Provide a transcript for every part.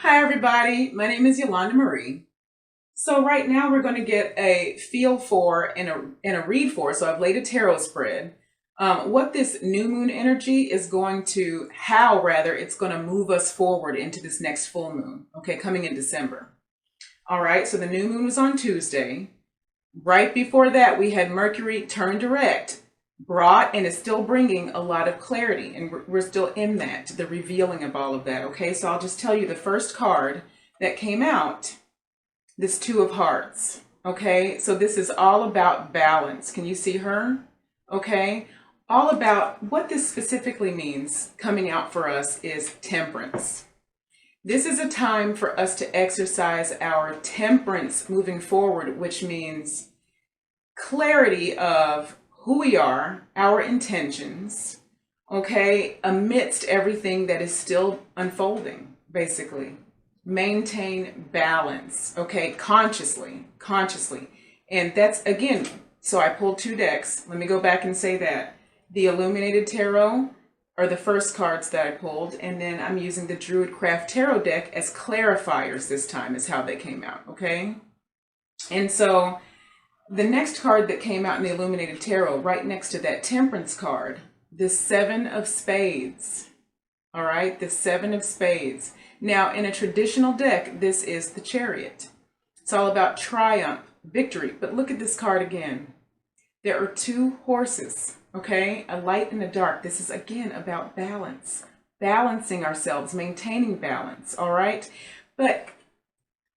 Hi everybody, my name is Yolanda Marie. So right now we're going to get a feel for and a read for, so I've laid a tarot spread, what this new moon energy is going to, how rather, it's going to move us forward into this next full moon, okay, coming in December. All right, so the new moon was on Tuesday. Right before that, we had Mercury turn direct, brought and is still bringing a lot of clarity, and we're still in that, the revealing of all of that, okay? So I'll just tell you the first card that came out, this Two of Hearts, okay? So this is all about balance. Can you see her? Okay? All about what this specifically means coming out for us is temperance. This is a time for us to exercise our temperance moving forward, which means clarity of who we are, our intentions, okay, amidst everything that is still unfolding, basically. Maintain balance, okay, consciously. And that's, again, so I pulled two decks. Let me go back and say that. The Illuminated Tarot are the first cards that I pulled, and then I'm using the Druidcraft Tarot deck as clarifiers this time, is how they came out, okay? And so the next card that came out in the Illuminated Tarot, right next to that Temperance card, the Seven of Spades. All right, the Seven of Spades. Now, in a traditional deck, this is the Chariot. It's all about triumph, victory. But look at this card again. There are two horses, okay? A light and a dark. This is, again, about balance. Balancing ourselves, maintaining balance, all right? But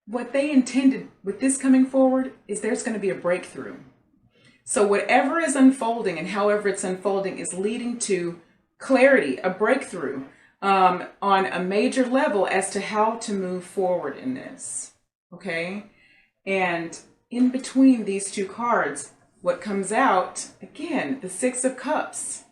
what they intended with this coming forward is there's going to be a breakthrough. So whatever is unfolding and however it's unfolding is leading to clarity, a breakthrough on a major level as to how to move forward in this, okay? And in between these two cards, what comes out, again, the Six of Cups.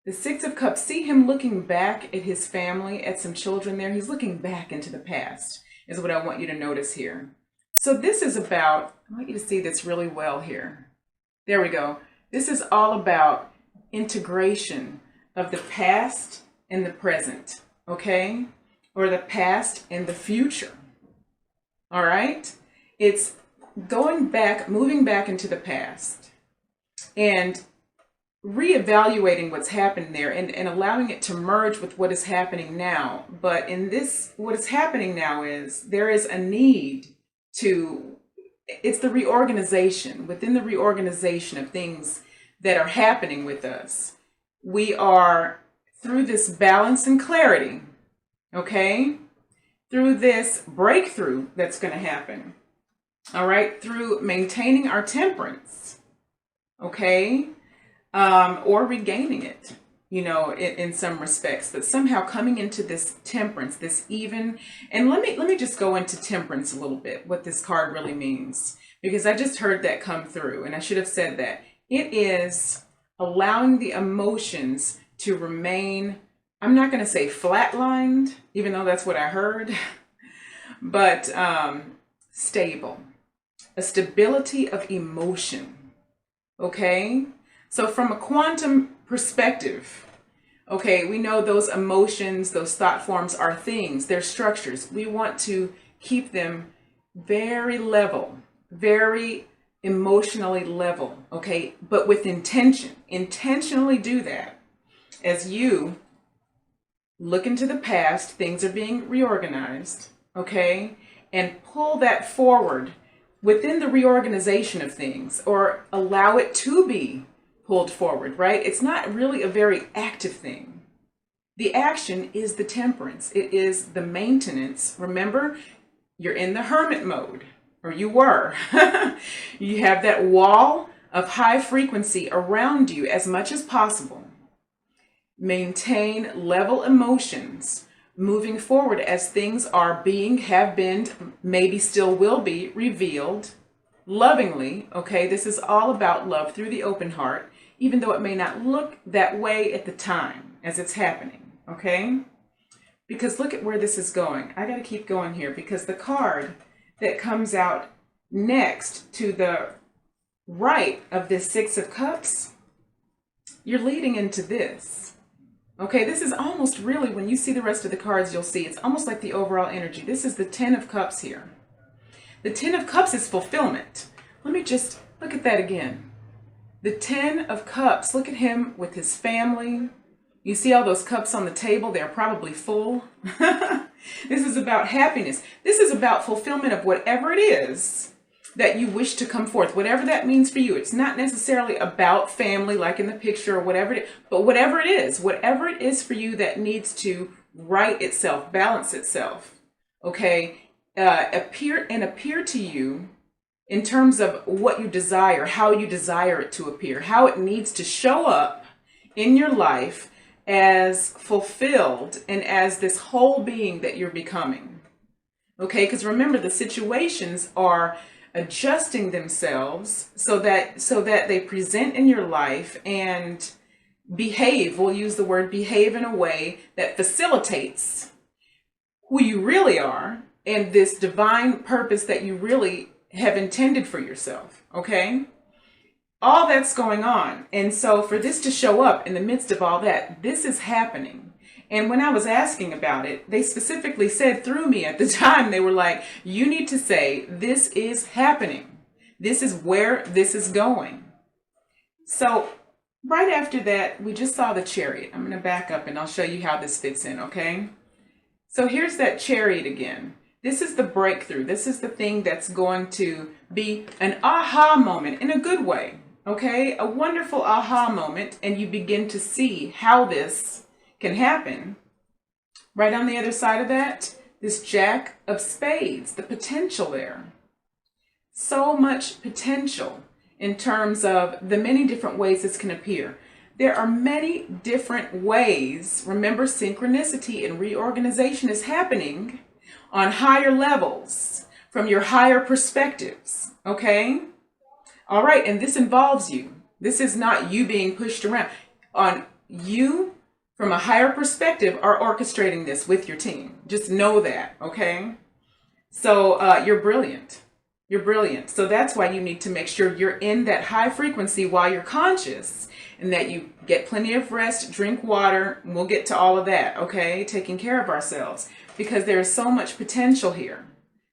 The Six of Cups, see him looking back at his family, at some children there. He's looking back into the past, is what I want you to notice here. So this is about, I want you to see this really well here. There we go. This is all about integration of the past and the present, okay? Or the past and the future, all right? It's going back, moving back into the past and reevaluating what's happened there and allowing it to merge with what is happening now. But in this, what is happening now is there is a need to, it's the reorganization. Within the reorganization of things that are happening with us, we are, through this balance and clarity, okay, through this breakthrough that's going to happen, all right, through maintaining our temperance, okay, or regaining it, you know, in some respects, but somehow coming into this temperance, this even, and let me just go into temperance a little bit, what this card really means, because I just heard that come through, and I should have said that. It is allowing the emotions to remain, I'm not going to say flatlined, even though that's what I heard, but stable, a stability of emotion, okay? So from a quantum perspective, okay, we know those emotions, those thought forms are things, they're structures. We want to keep them very level, very emotionally level, okay, but with intention. Intentionally do that. As you look into the past, things are being reorganized, okay, and pull that forward within the reorganization of things, or allow it to be pulled forward, right? It's not really a very active thing. The action is the temperance. It is the maintenance. Remember, you're in the hermit mode, or you were. You have that wall of high frequency around you as much as possible. Maintain level emotions moving forward as things are being, have been, maybe still will be revealed lovingly, okay? This is all about love through the open heart, even though it may not look that way at the time as it's happening, okay? Because look at where this is going. I got to keep going here because the card that comes out next to the right of this Six of Cups, you're leading into this. Okay, this is almost really, when you see the rest of the cards, you'll see it's almost like the overall energy. This is the Ten of Cups here. The Ten of Cups is fulfillment. Let me just look at that again. The Ten of Cups, look at him with his family. You see all those cups on the table, they're probably full. This is about happiness. This is about fulfillment of whatever it is that you wish to come forth, whatever that means for you. It's not necessarily about family like in the picture or whatever it is, but whatever it is for you that needs to right itself, balance itself, okay, appear to you in terms of what you desire, how you desire it to appear, how it needs to show up in your life as fulfilled and as this whole being that you're becoming. Okay, because remember, the situations are adjusting themselves so that they present in your life and behave, we'll use the word behave, in a way that facilitates who you really are and this divine purpose that you really have intended for yourself. Okay, all that's going on. And so for this to show up in the midst of all that, this is happening. And when I was asking about it, they specifically said through me at the time, they were like, you need to say, this is happening. This is where this is going. So right after that, we just saw the Chariot. I'm going to back up and I'll show you how this fits in, okay? So here's that Chariot again. This is the breakthrough. This is the thing that's going to be an aha moment in a good way, okay? A wonderful aha moment, and you begin to see how this can happen. Right on the other side of that, this Jack of Spades, the potential there. So much potential in terms of the many different ways this can appear. There are many different ways. Remember, synchronicity and reorganization is happening on higher levels from your higher perspectives, okay? All right, and this involves you. This is not you being pushed around. On you, from a higher perspective, are orchestrating this with your team. Just know that, okay? So you're brilliant. You're brilliant. So that's why you need to make sure you're in that high frequency while you're conscious, and that you get plenty of rest, drink water, and we'll get to all of that, okay? Taking care of ourselves, because there is so much potential here.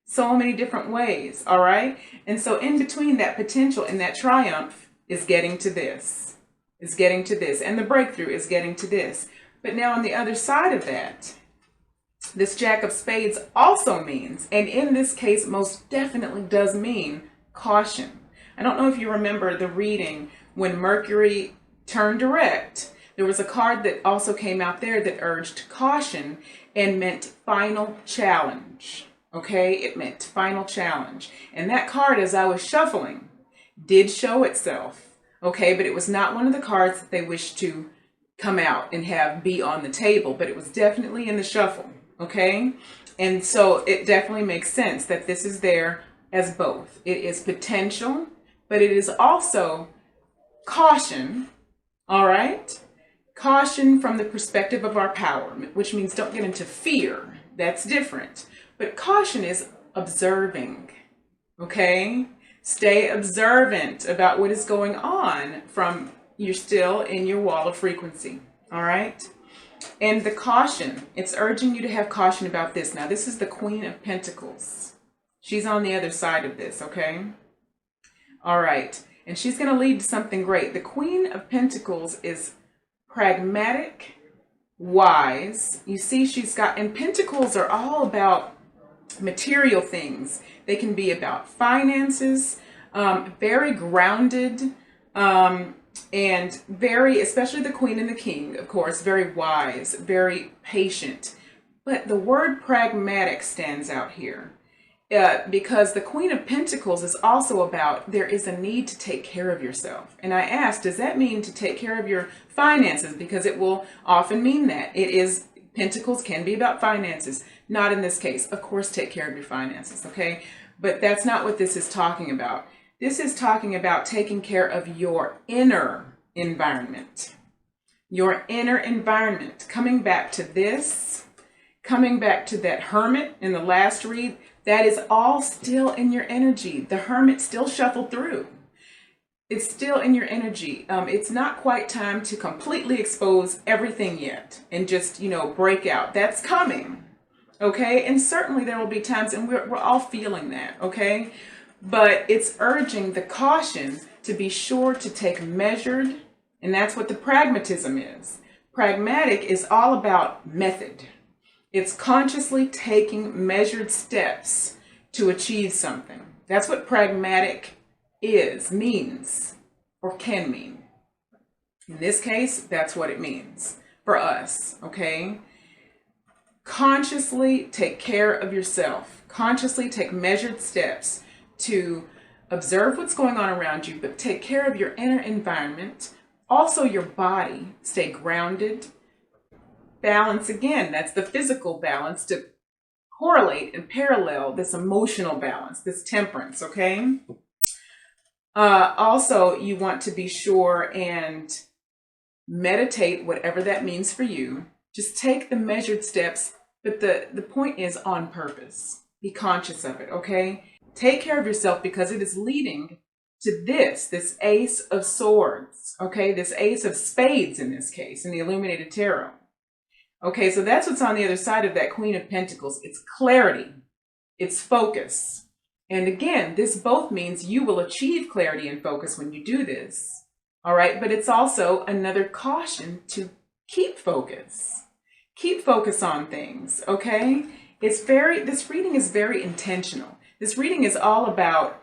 So many different ways, all right? And so in between that potential and that triumph is getting to this. Is getting to this. And the breakthrough is getting to this. But now on the other side of that, this Jack of Spades also means, and in this case most definitely does mean, caution. I don't know if you remember the reading when Mercury turned direct. There was a card that also came out there that urged caution and meant final challenge. Okay, it meant final challenge. And that card, as I was shuffling, did show itself. Okay, but it was not one of the cards that they wished to come out and have be on the table, but it was definitely in the shuffle. Okay, and so it definitely makes sense that this is there as both. It is potential, but it is also caution. All right, caution from the perspective of our power, which means don't get into fear. That's different. But caution is observing, okay? Stay observant about what is going on from you're still in your wall of frequency, all right? And the caution, it's urging you to have caution about this. Now, this is the Queen of Pentacles. She's on the other side of this, okay? All right, and she's going to lead to something great. The Queen of Pentacles is pragmatic, wise. You see, she's got, and Pentacles are all about material things. They can be about finances, very grounded, and very, especially the Queen and the King, of course, very wise, very patient. But the word pragmatic stands out here because the Queen of Pentacles is also about there is a need to take care of yourself. And I asked, does that mean to take care of your finances? Because it will often mean that. It is, Pentacles can be about finances. Not in this case. Of course, take care of your finances, okay? But that's not what this is talking about. This is talking about taking care of your inner environment. Your inner environment. Coming back to this, coming back to that Hermit in the last read, that is all still in your energy. The Hermit still shuffled through. It's still in your energy. It's not quite time to completely expose everything yet and just, break out. That's coming. Okay. And certainly there will be times, and we're all feeling that. Okay. But it's urging the caution to be sure to take measured, and that's what the pragmatism is. Pragmatic is all about method. It's consciously taking measured steps to achieve something. That's what pragmatic means, or can mean. In this case, that's what it means for us, okay? Consciously take care of yourself. Consciously take measured steps to observe what's going on around you, but take care of your inner environment, also your body. Stay grounded. Balance, again, that's the physical balance, to correlate and parallel this emotional balance, this temperance, okay? Also, you want to be sure and meditate, whatever that means for you. Just take the measured steps, but the point is on purpose. Be conscious of it, okay? Take care of yourself, because it is leading to this Ace of Swords, okay? This Ace of Spades in this case, in the Illuminated Tarot. Okay, so that's what's on the other side of that Queen of Pentacles. It's clarity. It's focus. And again, this both means you will achieve clarity and focus when you do this. All right, but it's also another caution to keep focus. Keep focus on things, okay? This reading is very intentional. This reading is all about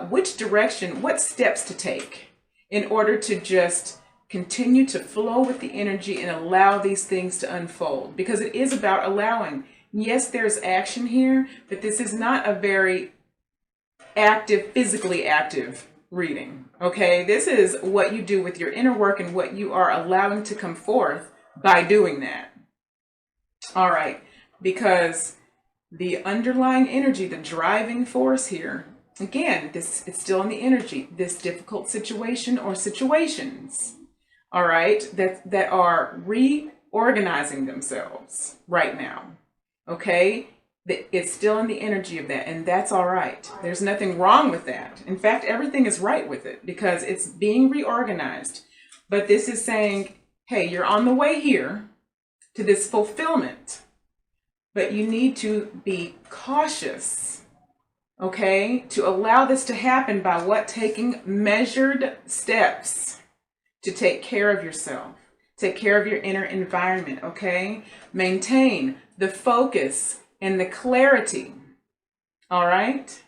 which direction, what steps to take in order to just continue to flow with the energy and allow these things to unfold, because it is about allowing. Yes, there's action here, but this is not a very active, physically active reading. Okay, this is what you do with your inner work and what you are allowing to come forth by doing that. All right, because the underlying energy, the driving force here, again, it's still in the energy, this difficult situation or situations, all right, that are reorganizing themselves right now. Okay, it's still in the energy of that, and that's all right. There's nothing wrong with that. In fact, everything is right with it, because it's being reorganized. But this is saying, hey, you're on the way here to this fulfillment, but you need to be cautious, okay, to allow this to happen by what? Taking measured steps to take care of yourself, take care of your inner environment, okay? Maintain the focus and the clarity, all right?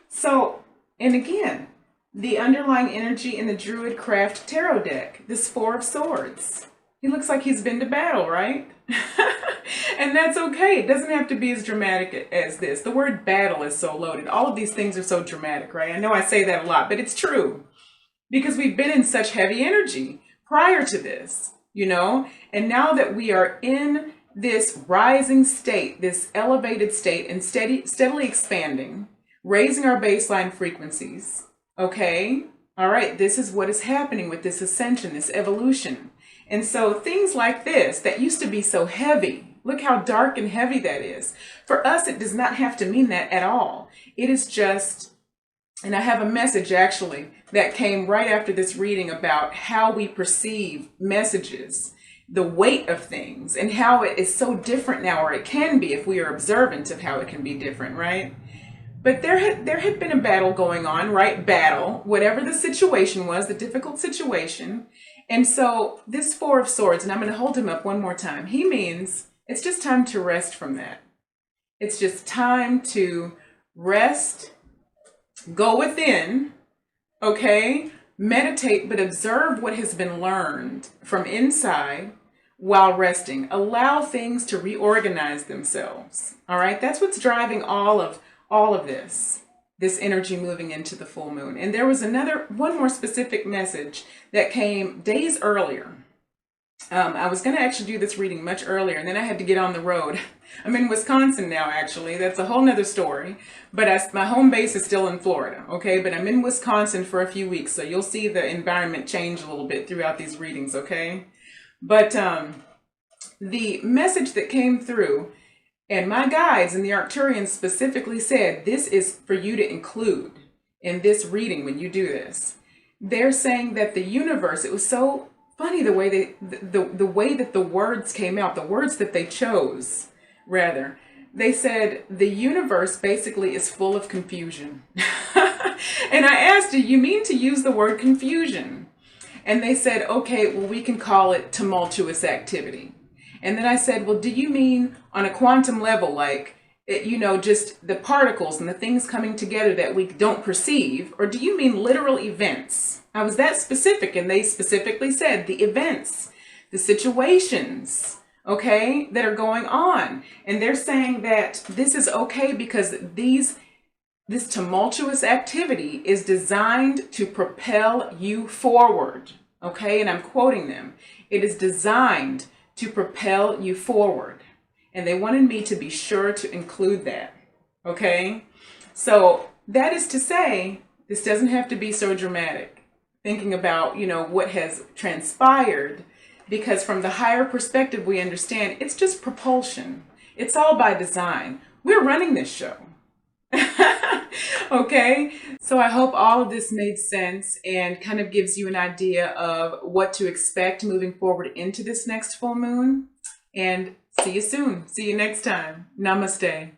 So, and again, the underlying energy in the Druid Craft Tarot deck, this Four of Swords. He looks like he's been to battle, right? And that's okay. It doesn't have to be as dramatic as this. The word battle is so loaded. All of these things are so dramatic, right? I know I say that a lot, but it's true. Because we've been in such heavy energy prior to this, and now that we are in this rising state, this elevated state, and steadily expanding, raising our baseline frequencies, okay? All right, this is what is happening with this ascension, this evolution. And so things like this that used to be so heavy, look how dark and heavy that is. For us, it does not have to mean that at all. It is just, and I have a message actually that came right after this reading about how we perceive messages, the weight of things, and how it is so different now, or it can be if we are observant of how it can be different, right? But there had been a battle going on, right? Battle, whatever the situation was, the difficult situation. And so this Four of Swords, and I'm going to hold him up one more time, he means it's just time to rest from that. It's just time to rest, go within, okay? Meditate, but observe what has been learned from inside while resting. Allow things to reorganize themselves, all right? That's what's driving all of this energy moving into the full moon. And there was one more specific message that came days earlier. I was going to actually do this reading much earlier, and then I had to get on the road. I'm in Wisconsin now, actually. That's a whole nother story. But my home base is still in Florida, okay? But I'm in Wisconsin for a few weeks, so you'll see the environment change a little bit throughout these readings, okay? But the message that came through, and my guides and the Arcturians specifically said, this is for you to include in this reading when you do this. they're saying that the universe, it was so funny the way the way that the words came out, the words that they chose, rather. They said the universe basically is full of confusion. And I asked, do you mean to use the word confusion? And they said, okay, well, we can call it tumultuous activity. And then I said, well, do you mean on a quantum level, like, just the particles and the things coming together that we don't perceive? Or do you mean literal events? I was that specific, and they specifically said the events, the situations, okay, that are going on. And they're saying that this is okay because this tumultuous activity is designed to propel you forward, okay? And I'm quoting them. It is designed to propel you forward. And they wanted me to be sure to include that, okay? So that is to say, this doesn't have to be so dramatic. Thinking about, what has transpired, because from the higher perspective, we understand it's just propulsion. It's all by design. We're running this show. Okay, so I hope all of this made sense and kind of gives you an idea of what to expect moving forward into this next full moon. And see you soon. See you next time. Namaste.